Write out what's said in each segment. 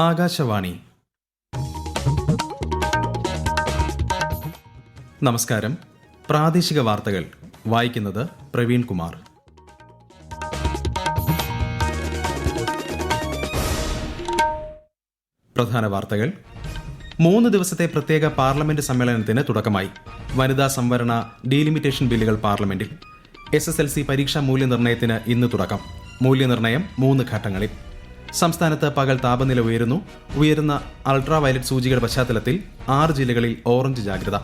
ആകാശവാണി. നമസ്കാരം. പ്രാദേശിക വാർത്തകൾ വായിക്കുന്നത് പ്രവീൺ കുമാർ. പ്രധാന വാർത്തകൾ. 3 ദിവസത്തെ പ്രത്യേക പാർലമെന്റ് സമ്മേളനത്തിന് തുടക്കമായി. വനിതാ സംവരണ ഡീലിമിറ്റേഷൻ ബില്ലുകൾ പാർലമെന്റിൽ. SSLC പരീക്ഷാ മൂല്യനിർണ്ണയത്തിന് ഇന്ന് തുടക്കം. മൂല്യനിർണ്ണയം 3 ഘട്ടങ്ങളിൽ. സംസ്ഥാനത്ത് പകൽ താപനില ഉയരുന്ന അൾട്രാ വയലറ്റ് സൂചികയുടെ പശ്ചാത്തലത്തിൽ 6 ജില്ലകളിൽ ഓറഞ്ച് ജാഗ്രത.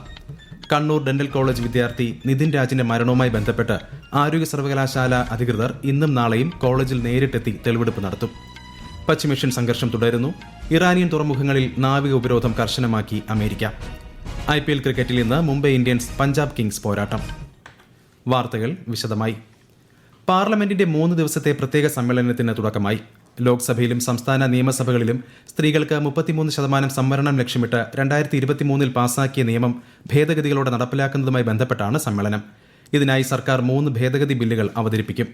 കണ്ണൂർ ഡെന്റൽ കോളേജ് വിദ്യാർത്ഥി നിതിൻ രാജിന്റെ മരണവുമായി ബന്ധപ്പെട്ട് ആരോഗ്യ സർവകലാശാല അധികൃതർ ഇന്നും നാളെയും കോളേജിൽ നേരിട്ടെത്തി തെളിവെടുപ്പ് നടത്തും. പശ്ചിമേഷ്യൻ സംഘർഷം തുടരുന്നു. ഇറാനിയൻ തുറമുഖങ്ങളിൽ നാവിക ഉപരോധം കർശനമാക്കി അമേരിക്ക. IPL ക്രിക്കറ്റിൽ ഇന്ന് മുംബൈ ഇന്ത്യൻസ് പഞ്ചാബ് കിങ്സ് പോരാട്ടം. വാർത്തകൾ വിശദമായി. പാർലമെന്റിന്റെ 3 ദിവസത്തെ പ്രത്യേക സമ്മേളനത്തിന് തുടക്കമായി. ലോക്സഭയിലും സംസ്ഥാന നിയമസഭകളിലും സ്ത്രീകൾക്ക് 33% സംവരണം ലക്ഷ്യമിട്ട് 2023 പാസാക്കിയ നിയമം ഭേദഗതികളോടെ നടപ്പിലാക്കുന്നതുമായി ബന്ധപ്പെട്ടാണ് സമ്മേളനം. ഇതിനായി സർക്കാർ 3 ഭേദഗതി ബില്ലുകൾ അവതരിപ്പിക്കും.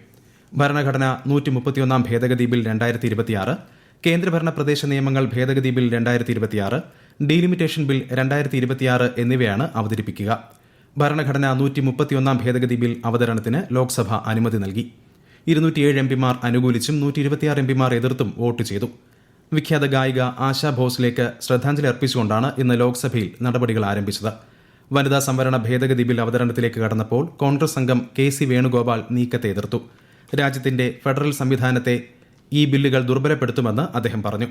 ഭരണഘടന 131 ഭേദഗതി ബിൽ 2026, കേന്ദ്രഭരണ പ്രദേശ നിയമങ്ങൾ ഭേദഗതി ബിൽ 2026, ഡീലിമിറ്റേഷൻ ബിൽ 2026 എന്നിവയാണ് അവതരിപ്പിക്കുക. ഭരണഘടന 131 ഭേദഗതി ബിൽ അവതരണത്തിന് ലോക്സഭ അനുമതി നൽകി. 207 എംപിമാർ അനുകൂലിച്ചും 126 എംപിമാർ എതിർത്തും വോട്ട് ചെയ്തു. വിഖ്യാത ഗായിക ആശാ ഭോസ്ലേക്ക് ശ്രദ്ധാഞ്ജലി അർപ്പിച്ചുകൊണ്ടാണ് ഇന്ന് ലോക്സഭയിൽ നടപടികൾ ആരംഭിച്ചത്. വനിതാ സംവരണ ഭേദഗതി ബിൽ അവതരണത്തിലേക്ക് കടന്നപ്പോൾ കോൺഗ്രസ് അംഗം KC വേണുഗോപാൽ നീക്കത്തെ എതിർത്തു. രാജ്യത്തിന്റെ ഫെഡറൽ സംവിധാനത്തെ ഈ ബില്ലുകൾ ദുർബലപ്പെടുത്തുമെന്ന് അദ്ദേഹം പറഞ്ഞു.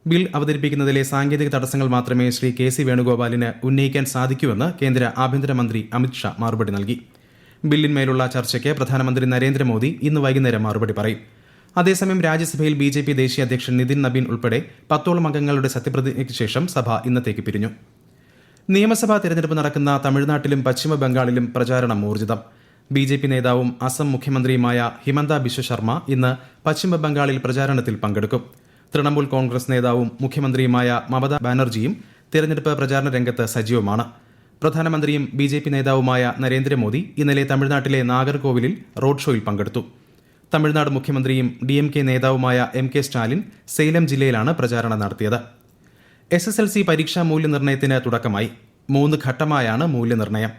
ബിൽ അവതരിപ്പിക്കുന്നതിലെ സാങ്കേതിക തടസ്സങ്ങൾ മാത്രമേ ശ്രീ KC വേണുഗോപാലിന് ഉന്നയിക്കാൻ സാധിക്കൂവെന്ന് കേന്ദ്ര ആഭ്യന്തരമന്ത്രി അമിത് ഷാ മറുപടി നൽകി. ബില്ലിന്മേലുള്ള ചർച്ചയ്ക്ക് പ്രധാനമന്ത്രി നരേന്ദ്രമോദി ഇന്ന് വൈകുന്നേരം മറുപടി പറയും. അതേസമയം രാജ്യസഭയിൽ BJP ദേശീയ അധ്യക്ഷൻ നിതിൻ നബീൻ ഉൾപ്പെടെ 10ഓളം അംഗങ്ങളുടെ സത്യപ്രതിജ്ഞയ്ക്ക് ശേഷം സഭ ഇന്നത്തേക്ക് പിരിഞ്ഞു. നിയമസഭാ തെരഞ്ഞെടുപ്പ് നടക്കുന്ന തമിഴ്നാട്ടിലും പശ്ചിമ ബംഗാളിലും പ്രചാരണം ഊർജിതം. BJP നേതാവും അസം മുഖ്യമന്ത്രിയുമായ ഹിമന്ത ബിശ്വ ശർമ്മ ഇന്ന് പശ്ചിമ ബംഗാളിൽ പ്രചാരണത്തിൽ പങ്കെടുക്കും. തൃണമൂൽ കോൺഗ്രസ് നേതാവും മുഖ്യമന്ത്രിയുമായ മമതാ ബാനർജിയും തെരഞ്ഞെടുപ്പ് പ്രചാരണ രംഗത്ത് സജീവമാണ്. പ്രധാനമന്ത്രിയും BJP നേതാവുമായ നരേന്ദ്രമോദി ഇന്നലെ തമിഴ്നാട്ടിലെ നാഗർകോവിലിൽ റോഡ് ഷോയിൽ പങ്കെടുത്തു. തമിഴ്നാട് മുഖ്യമന്ത്രിയും DMK നേതാവുമായ MK സ്റ്റാലിൻ സേലം ജില്ലയിലാണ് പ്രചാരണം നടത്തിയത്. SSLC പരീക്ഷാ മൂല്യനിർണ്ണയത്തിന് തുടക്കമായി. 3 ഘട്ടമായാണ് മൂല്യനിർണ്ണയം.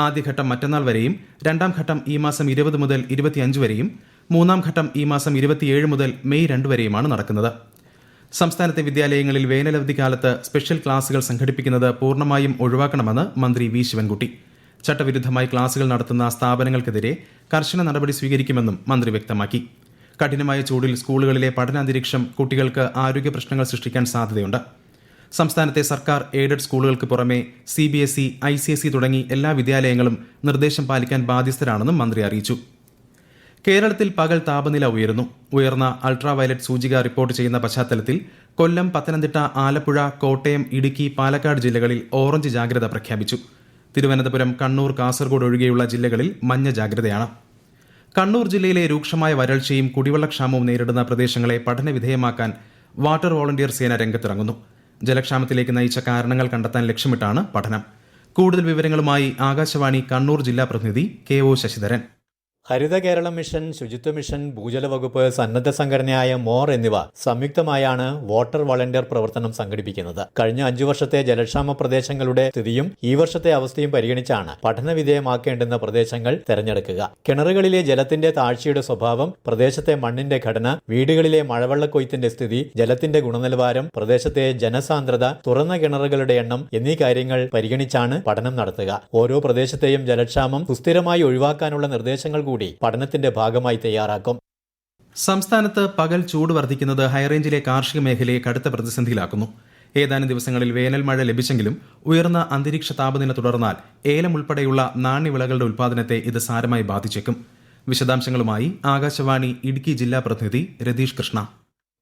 ആദ്യഘട്ടം മറ്റന്നാൾ വരെയും, 2ാം ഘട്ടം ഈ മാസം 20 മുതൽ 25 വരെയും, 3ാം ഘട്ടം ഈ മാസം 27 മുതൽ മെയ് 2 വരെയുമാണ് നടക്കുന്നത്. സംസ്ഥാനത്തെ വിദ്യാലയങ്ങളിൽ വേനലവധിക്കാലത്ത് സ്പെഷ്യൽ ക്ലാസുകൾ സംഘടിപ്പിക്കുന്നത് പൂർണ്ണമായും ഒഴിവാക്കണമെന്ന് മന്ത്രി V ശിവൻകുട്ടി. ചട്ടവിരുദ്ധമായി ക്ലാസുകൾ നടത്തുന്ന സ്ഥാപനങ്ങൾക്കെതിരെ കർശന നടപടി സ്വീകരിക്കുമെന്നും മന്ത്രി വ്യക്തമാക്കി. കഠിനമായ ചൂടിൽ സ്കൂളുകളിലെ പഠനാന്തരീക്ഷം കുട്ടികൾക്ക് ആരോഗ്യ പ്രശ്നങ്ങൾ സൃഷ്ടിക്കാൻ സാധ്യതയുണ്ട്. സംസ്ഥാനത്തെ സർക്കാർ എയ്ഡഡ് സ്കൂളുകൾക്ക് പുറമെ CBSE, ICSE തുടങ്ങി എല്ലാ വിദ്യാലയങ്ങളും നിർദ്ദേശം പാലിക്കാൻ ബാധ്യസ്ഥരാണെന്നും മന്ത്രി അറിയിച്ചു. കേരളത്തിൽ പകൽ താപനില ഉയർന്ന അൾട്രാ വയലറ്റ് സൂചിക റിപ്പോർട്ട് ചെയ്യുന്ന പശ്ചാത്തലത്തിൽ കൊല്ലം, പത്തനംതിട്ട, ആലപ്പുഴ, കോട്ടയം, ഇടുക്കി, പാലക്കാട് ജില്ലകളിൽ ഓറഞ്ച് ജാഗ്രത പ്രഖ്യാപിച്ചു. തിരുവനന്തപുരം, കണ്ണൂർ, കാസർഗോഡ് ഒഴികെയുള്ള ജില്ലകളിൽ മഞ്ഞ ജാഗ്രതയാണ്. കണ്ണൂർ ജില്ലയിലെ രൂക്ഷമായ വരൾച്ചയും കുടിവെള്ളക്ഷാമവും നേരിടുന്ന പ്രദേശങ്ങളെ പഠനവിധേയമാക്കാൻ വാട്ടർ വോളണ്ടിയർ സേന രംഗത്തിറങ്ങുന്നു. ജലക്ഷാമത്തിലേക്ക് നയിച്ച കാരണങ്ങൾ കണ്ടെത്താൻ ലക്ഷ്യമിട്ടാണ് പഠനം. കൂടുതൽ വിവരങ്ങളുമായി ആകാശവാണി കണ്ണൂർ ജില്ലാ പ്രതിനിധി KO ശശിധരൻ. ഹരിത കേരളം മിഷൻ, ശുചിത്വ മിഷൻ, ഭൂജല വകുപ്പ്, സന്നദ്ധ സംഘടനയായ MORE എന്നിവ സംയുക്തമായാണ് വാട്ടർ വളണ്ടിയർ പ്രവർത്തനം സംഘടിപ്പിക്കുന്നത്. കഴിഞ്ഞ 5 വർഷത്തെ ജലക്ഷാമ പ്രദേശങ്ങളുടെ സ്ഥിതിയും ഈ വർഷത്തെ അവസ്ഥയും പരിഗണിച്ചാണ് പഠനവിധേയമാക്കേണ്ടുന്ന പ്രദേശങ്ങൾ തെരഞ്ഞെടുക്കുക. കിണറുകളിലെ ജലത്തിന്റെ താഴ്ചയുടെ സ്വഭാവം, പ്രദേശത്തെ മണ്ണിന്റെ ഘടന, വീടുകളിലെ മഴവെള്ളക്കൊയ്ത്തിന്റെ സ്ഥിതി, ജലത്തിന്റെ ഗുണനിലവാരം, പ്രദേശത്തെ ജനസാന്ദ്രത, തുറന്ന കിണറുകളുടെ എണ്ണം എന്നീ കാര്യങ്ങൾ പരിഗണിച്ചാണ് പഠനം നടത്തുക. ഓരോ പ്രദേശത്തെയും ജലക്ഷാമം സുസ്ഥിരമായി ഒഴിവാക്കാനുള്ള നിർദ്ദേശങ്ങൾ കൂടി പഠനത്തിന്റെ ഭാഗമായി തയ്യാറാക്കും. സംസ്ഥാനത്ത് പകൽ ചൂട് വർദ്ധിക്കുന്നത് ഹൈറേഞ്ചിലെ കാർഷിക മേഖലയെ കടുത്ത പ്രതിസന്ധിയിലാക്കുന്നു. ഏതാനും ദിവസങ്ങളിൽ വേനൽ മഴ ലഭിച്ചെങ്കിലും ഉയർന്ന അന്തരീക്ഷ താപനില തുടർന്നാൽ ഏലം ഉൾപ്പെടെയുള്ള നാണ്യവിളകളുടെ ഉൽപ്പാദനത്തെ ഇത് സാരമായി ബാധിച്ചേക്കും. വിശദാംശങ്ങളുമായി ആകാശവാണി ഇടുക്കി ജില്ലാ പ്രതിനിധി രതീഷ് കൃഷ്ണ.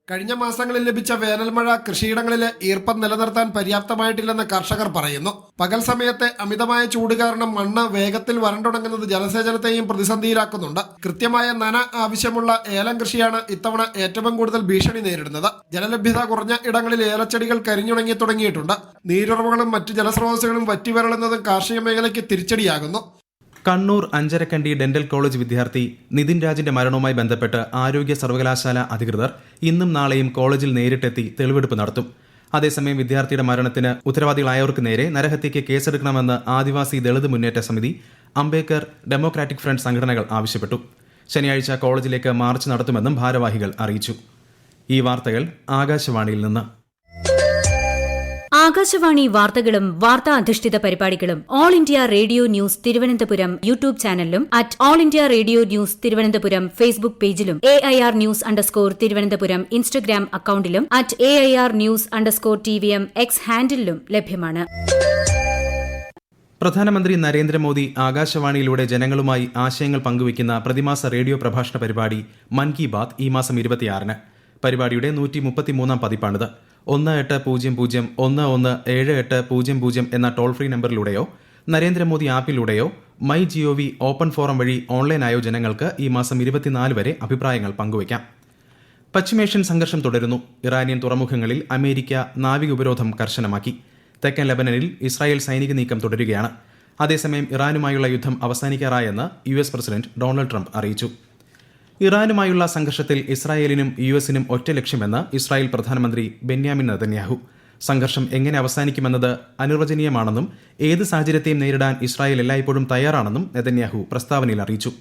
കഴിഞ്ഞ മാസങ്ങളിൽ ലഭിച്ച വേനൽമഴ കൃഷിയിടങ്ങളിലെ ഈർപ്പം നിലനിർത്താൻ പര്യാപ്തമായിട്ടില്ലെന്ന് കർഷകർ പറയുന്നു. പകൽ സമയത്തെ അമിതമായ ചൂട് കാരണം മണ്ണ് വേഗത്തിൽ വരണ്ടുണങ്ങുന്നത് ജലസേചനത്തെയും പ്രതിസന്ധിയിലാക്കുന്നുണ്ട്. കൃത്യമായ നന ആവശ്യമുള്ള ഏലം കൃഷിയാണ് ഇത്തവണ ഏറ്റവും കൂടുതൽ ഭീഷണി നേരിടുന്നത്. ജലലഭ്യത കുറഞ്ഞ ഇടങ്ങളിൽ ഏലച്ചെടികൾ കരിഞ്ഞുണങ്ങി തുടങ്ങിയിട്ടുണ്ട്. നീരുറവുകളും മറ്റ് ജലസ്രോതസ്സുകളും വറ്റിവരളുന്നതും കാർഷിക മേഖലയ്ക്ക് തിരിച്ചടിയാകുന്നു. കണ്ണൂർ അഞ്ചരക്കണ്ടി ഡെന്റൽ കോളേജ് വിദ്യാർത്ഥി നിതിൻ രാജിന്റെ മരണവുമായി ബന്ധപ്പെട്ട് ആരോഗ്യ സർവകലാശാല അധികൃതർ ഇന്നും നാളെയും കോളേജിൽ നേരിട്ടെത്തി തെളിവെടുപ്പ് നടത്തും. അതേസമയം വിദ്യാർത്ഥിയുടെ മരണത്തിന് ഉത്തരവാദികളായവർക്ക് നേരെ നരഹത്യയ്ക്ക് കേസെടുക്കണമെന്ന് ആദിവാസി ദളിത് മുന്നേറ്റ സമിതി, അംബേദ്കർ ഡെമോക്രാറ്റിക് ഫ്രണ്ട് സംഘടനകൾ ആവശ്യപ്പെട്ടു. ശനിയാഴ്ച കോളേജിലേക്ക് മാർച്ച് നടത്തുമെന്നും ഭാരവാഹികൾ അറിയിച്ചു. ഈ വാർത്തകൾ ആകാശവാണിയിൽ നിന്ന്. ആകാശവാണി വാർത്തകളും വാർത്താ അധിഷ്ഠിത പരിപാടികളും All India Radio news Thiruvananthapuram YouTube ചാനലിലും @All India Radio news Thiruvananthapuram Facebook പേജിലും AIR ന്യൂസ് _തിരുവനന്തപുരം ഇൻസ്റ്റഗ്രാം അക്കൌണ്ടിലും @AIR ന്യൂസ് _TVM X ഹാൻഡിലും ലഭ്യമാണ്. പ്രധാനമന്ത്രി നരേന്ദ്രമോദി ആകാശവാണിയിലൂടെ ജനങ്ങളുമായി ആശയങ്ങൾ പങ്കുവയ്ക്കുന്ന പ്രതിമാസ റേഡിയോ പ്രഭാഷണ പരിപാടി മൻ കി ബാത്ത് ഈ മാസം 26-ന്. പരിപാടിയുടെ 133-ാം പതിപ്പാണിത്. 1800-117800 എന്ന toll free നമ്പറിലൂടെയോ Narendra Modi ആപ്പിലൂടെയോ my GOV open forum വഴി ഓൺലൈനായോ ജനങ്ങൾക്ക് ഈ മാസം 24 വരെ അഭിപ്രായങ്ങൾ പങ്കുവയ്ക്കാം. പശ്ചിമേഷ്യൻ സംഘർഷം തുടരുന്നു. ഇറാനിയൻ തുറമുഖങ്ങളിൽ അമേരിക്ക നാവിക ഉപരോധം കർശനമാക്കി. തെക്കൻ ലബനനിൽ ഇസ്രായേൽ സൈനിക നീക്കം തുടരുകയാണ്. അതേസമയം ഇറാനുമായുള്ള യുദ്ധം അവസാനിക്കാറായെന്ന് US പ്രസിഡന്റ് ഡൊണാൾഡ് ട്രംപ് അറിയിച്ചു. ഇറാനുമായുള്ള സംഘർഷത്തിൽ ഇസ്രായേലിനും US-നും ഒറ്റ ലക്ഷ്യമെന്ന് ഇസ്രായേൽ പ്രധാനമന്ത്രി ബെന്യാമിൻ നെതന്യാഹു. സംഘർഷം എങ്ങനെ അവസാനിക്കുമെന്നത് അനിർവചനീയമാണെന്നും ഏത് സാഹചര്യത്തെയും നേരിടാൻ ഇസ്രായേൽ എല്ലായ്പ്പോഴും തയ്യാറാണെന്നും നെതന്യാഹു പ്രസ്താവനയിൽ അറിയിച്ചു.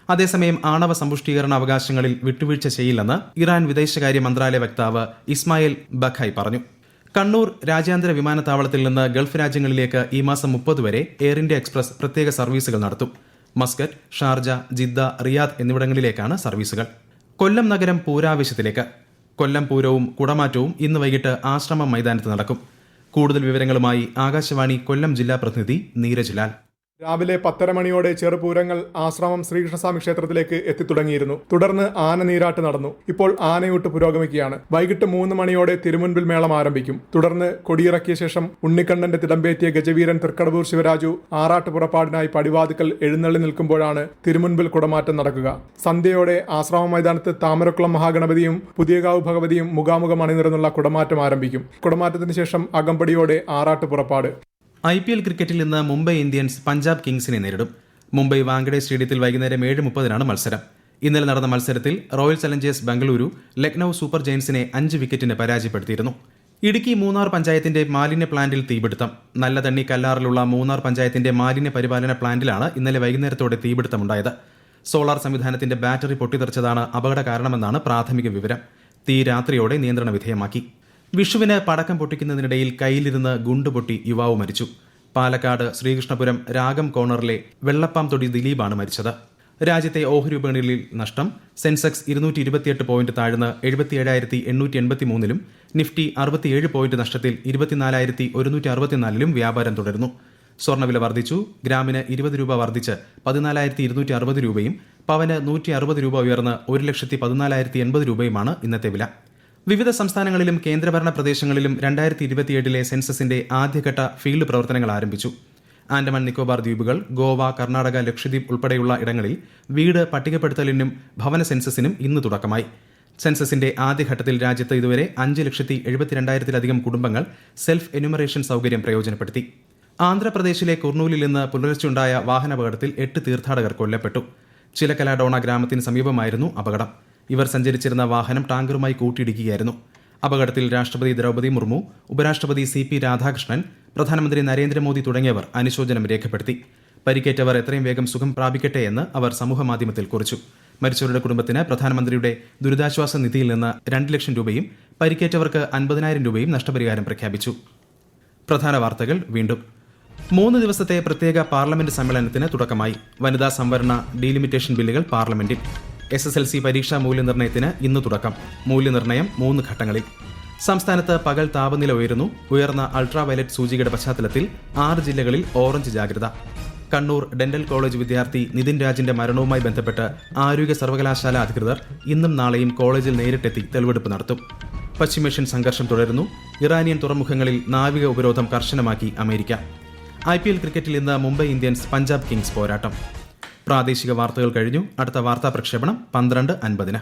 അതേസമയം ആണവ സമ്പുഷ്ടീകരണ അവകാശങ്ങളിൽ വിട്ടുവീഴ്ച ചെയ്യില്ലെന്ന് ഇറാൻ വിദേശകാര്യ മന്ത്രാലയ വക്താവ് ഇസ്മായിൽ ബഖായ് പറഞ്ഞു. കണ്ണൂർ രാജ്യാന്തര വിമാനത്താവളത്തിൽ നിന്ന് ഗൾഫ് രാജ്യങ്ങളിലേക്ക് ഈ മാസം 30 വരെ എയർ ഇന്ത്യ എക്സ്പ്രസ് പ്രത്യേക സർവീസുകൾ നടത്തും. മസ്കറ്റ്, ഷാർജ, ജിദ്ദ, റിയാദ് എന്നിവിടങ്ങളിലേക്കാണ് സർവീസുകൾ. കൊല്ലം നഗരം പൂരാവേശത്തിലേക്ക്. കൊല്ലം പൂരവും കുടമാറ്റവും ഇന്ന് വൈകിട്ട് ആശ്രമം മൈതാനത്ത് നടക്കും. കൂടുതൽ വിവരങ്ങളുമായി ആകാശവാണി കൊല്ലം ജില്ലാ പ്രതിനിധി നീരജ് ലാൽ. രാവിലെ 10:30 മണിയോടെ ചെറുപൂരങ്ങൾ ആശ്രമം ശ്രീകൃഷ്ണസ്വാമി ക്ഷേത്രത്തിലേക്ക് എത്തിത്തുടങ്ങിയിരുന്നു. തുടർന്ന് ആന നീരാട്ട് നടന്നു. ഇപ്പോൾ ആനയൂട്ട് പുരോഗമിക്കുകയാണ്. വൈകിട്ട് 3 മണിയോടെ തിരുമുൻപിൽ മേളം ആരംഭിക്കും. തുടർന്ന് കൊടിയിറക്കിയ ശേഷം ഉണ്ണിക്കണ്ണന്റെ തിടമ്പേറ്റിയ ഗജവീരൻ തൃക്കടവൂർ ശിവരാജു ആറാട്ട് പുറപ്പാടിനായി പടിവാതിക്കൽ എഴുന്നള്ളി നിൽക്കുമ്പോഴാണ് തിരുമുൻപിൽ കുടമാറ്റം നടക്കുക. സന്ധ്യയോടെ ആശ്രമ മൈതാനത്ത് താമരക്കുളം മഹാഗണപതിയും പുതിയകാവ് ഭഗവതിയും മുഖാമുഖം അണിനിരന്നുള്ള കുടമാറ്റം ആരംഭിക്കും. കുടമാറ്റത്തിന് ശേഷം അകമ്പടിയോടെ ആറാട്ട് പുറപ്പാട്. IPL ക്രിക്കറ്റിൽ ഇന്ന് മുംബൈ ഇന്ത്യൻസ് പഞ്ചാബ് കിങ്സിനെ നേരിടും. മുംബൈ വാങ്കഡെ സ്റ്റേഡിയത്തിൽ വൈകുന്നേരം 7:30-നാണ് മത്സരം. ഇന്നലെ നടന്ന മത്സരത്തിൽ Royal Challengers Bengaluru Lucknow super ജയൻസിനെ 5 വിക്കറ്റിന് പരാജയപ്പെടുത്തിയിരുന്നു. ഇടുക്കി മൂന്നാർ പഞ്ചായത്തിന്റെ മാലിന്യ പ്ലാന്റിൽ തീപിടുത്തം. നല്ലതണ്ണി കല്ലാറിലുള്ള മൂന്നാർ പഞ്ചായത്തിന്റെ മാലിന്യ പരിപാലന പ്ലാന്റിലാണ് ഇന്നലെ വൈകുന്നേരത്തോടെ തീപിടുത്തമുണ്ടായത്. സോളാർ സംവിധാനത്തിന്റെ ബാറ്ററി പൊട്ടിത്തെറിച്ചതാണ് അപകട കാരണമെന്നാണ് പ്രാഥമിക വിവരം. തീ രാത്രിയോടെ നിയന്ത്രണ വിധേയമാക്കി. വിഷുവിന് പടക്കം പൊട്ടിക്കുന്നതിനിടയിൽ കയ്യിലിരുന്ന് ഗുണ്ടുപൊട്ടി യുവാവ് മരിച്ചു. പാലക്കാട് ശ്രീകൃഷ്ണപുരം രാഗം കോർണറിലെ വെള്ളപ്പാം തൊടി ദിലീപാണ് മരിച്ചത്. രാജ്യത്തെ ഓഹരി വിപണികളിൽ നഷ്ടം. സെൻസെക്സ് 228 പോയിന്റ് താഴ്ന്ന് 77,883-ലും നിഫ്റ്റി 67 പോയിന്റ് നഷ്ടത്തിൽ 24,164-ലും വ്യാപാരം തുടരുന്നു. സ്വർണ്ണവില വർദ്ധിച്ചു. ഗ്രാമിന് 20 രൂപ വർദ്ധിച്ച് 14,260 രൂപയും പവന് 160 രൂപ ഉയർന്ന് 1,14,080 രൂപയുമാണ് ഇന്നത്തെ വില. വിവിധ സംസ്ഥാനങ്ങളിലും കേന്ദ്രഭരണ പ്രദേശങ്ങളിലും 2027-ലെ സെൻസസിന്റെ ആദ്യഘട്ട ഫീൽഡ് പ്രവർത്തനങ്ങൾ ആരംഭിച്ചു. ആൻഡമാൻ നിക്കോബാർ ദ്വീപുകൾ, ഗോവ, കർണാടക, ലക്ഷദ്വീപ് ഉൾപ്പെടെയുള്ള ഇടങ്ങളിൽ വീട് പട്ടികപ്പെടുത്തലിനും ഭവന സെൻസസിനും ഇന്ന് തുടക്കമായി. സെൻസസിന്റെ ആദ്യഘട്ടത്തിൽ രാജ്യത്ത് ഇതുവരെ 5,72,000-ലധികം കുടുംബങ്ങൾ സെൽഫ് എന്യൂമറേഷൻ സൌകര്യം പ്രയോജനപ്പെടുത്തി. ആന്ധ്രാപ്രദേശിലെ കുർണൂലിൽ ഇന്ന് പുലർച്ചെയുണ്ടായ വാഹനാപകടത്തിൽ 8 തീർത്ഥാടകർ കൊല്ലപ്പെട്ടു. ചിലക്കലാഡോണ ഗ്രാമത്തിന് സമീപമായിരുന്നു അപകടം. ഇവർ സഞ്ചരിച്ചിരുന്ന വാഹനം ടാങ്കറുമായി കൂട്ടിയിടിക്കുകയായിരുന്നു. അപകടത്തിൽ രാഷ്ട്രപതി ദ്രൗപദി മുർമു, ഉപരാഷ്ട്രപതി CP രാധാകൃഷ്ണൻ, പ്രധാനമന്ത്രി നരേന്ദ്രമോദി തുടങ്ങിയവർ അനുശോചനം രേഖപ്പെടുത്തി. പരിക്കേറ്റവർ എത്രയും വേഗം സുഖം പ്രാപിക്കട്ടെ എന്ന് അവർ സമൂഹമാധ്യമത്തിൽ കുറിച്ചു. മരിച്ചവരുടെ കുടുംബത്തിന് പ്രധാനമന്ത്രിയുടെ ദുരിതാശ്വാസ നിധിയിൽ നിന്ന് 2 ലക്ഷം രൂപയും പരിക്കേറ്റവർക്ക് 50,000 രൂപയും നഷ്ടപരിഹാരം പ്രഖ്യാപിച്ചു. പ്രധാന വാർത്തകൾ വീണ്ടും. 3 ദിവസത്തെ പ്രത്യേക പാർലമെന്റ് സമ്മേളനത്തിന് തുടക്കമായി. വനിതാ സംവരണ ഡീലിമിറ്റേഷൻ ബില്ലുകൾ പാർലമെന്റിൽ. SSLC പരീക്ഷാ മൂല്യനിർണ്ണയത്തിന് ഇന്ന് തുടക്കം. മൂല്യനിർണ്ണയം 3 ഘട്ടങ്ങളിൽ. സംസ്ഥാനത്ത് പകൽ താപനില ഉയരുന്നു. ഉയർന്ന അൾട്രാ വയലറ്റ് സൂചികയുടെ പശ്ചാത്തലത്തിൽ 6 ജില്ലകളിൽ ഓറഞ്ച് ജാഗ്രത. കണ്ണൂർ ഡെന്റൽ കോളേജ് വിദ്യാർത്ഥി നിതിൻ രാജിന്റെ മരണവുമായി ബന്ധപ്പെട്ട് ആരോഗ്യ സർവകലാശാല അധികൃതർ ഇന്നും നാളെയും കോളേജിൽ നേരിട്ടെത്തി തെളിവെടുപ്പ് നടത്തും. പശ്ചിമേഷ്യൻ സംഘർഷം തുടരുന്നു. ഇറാനിയൻ തുറമുഖങ്ങളിൽ നാവിക ഉപരോധം കർശനമാക്കി അമേരിക്ക. IPL ക്രിക്കറ്റിൽ ഇന്ന് മുംബൈ ഇന്ത്യൻസ് പഞ്ചാബ് കിങ്സ് പോരാട്ടം. പ്രാദേശിക വാർത്തകൾ കഴിഞ്ഞു. അടുത്ത വാർത്താ പ്രക്ഷേപണം 12:50-ന്.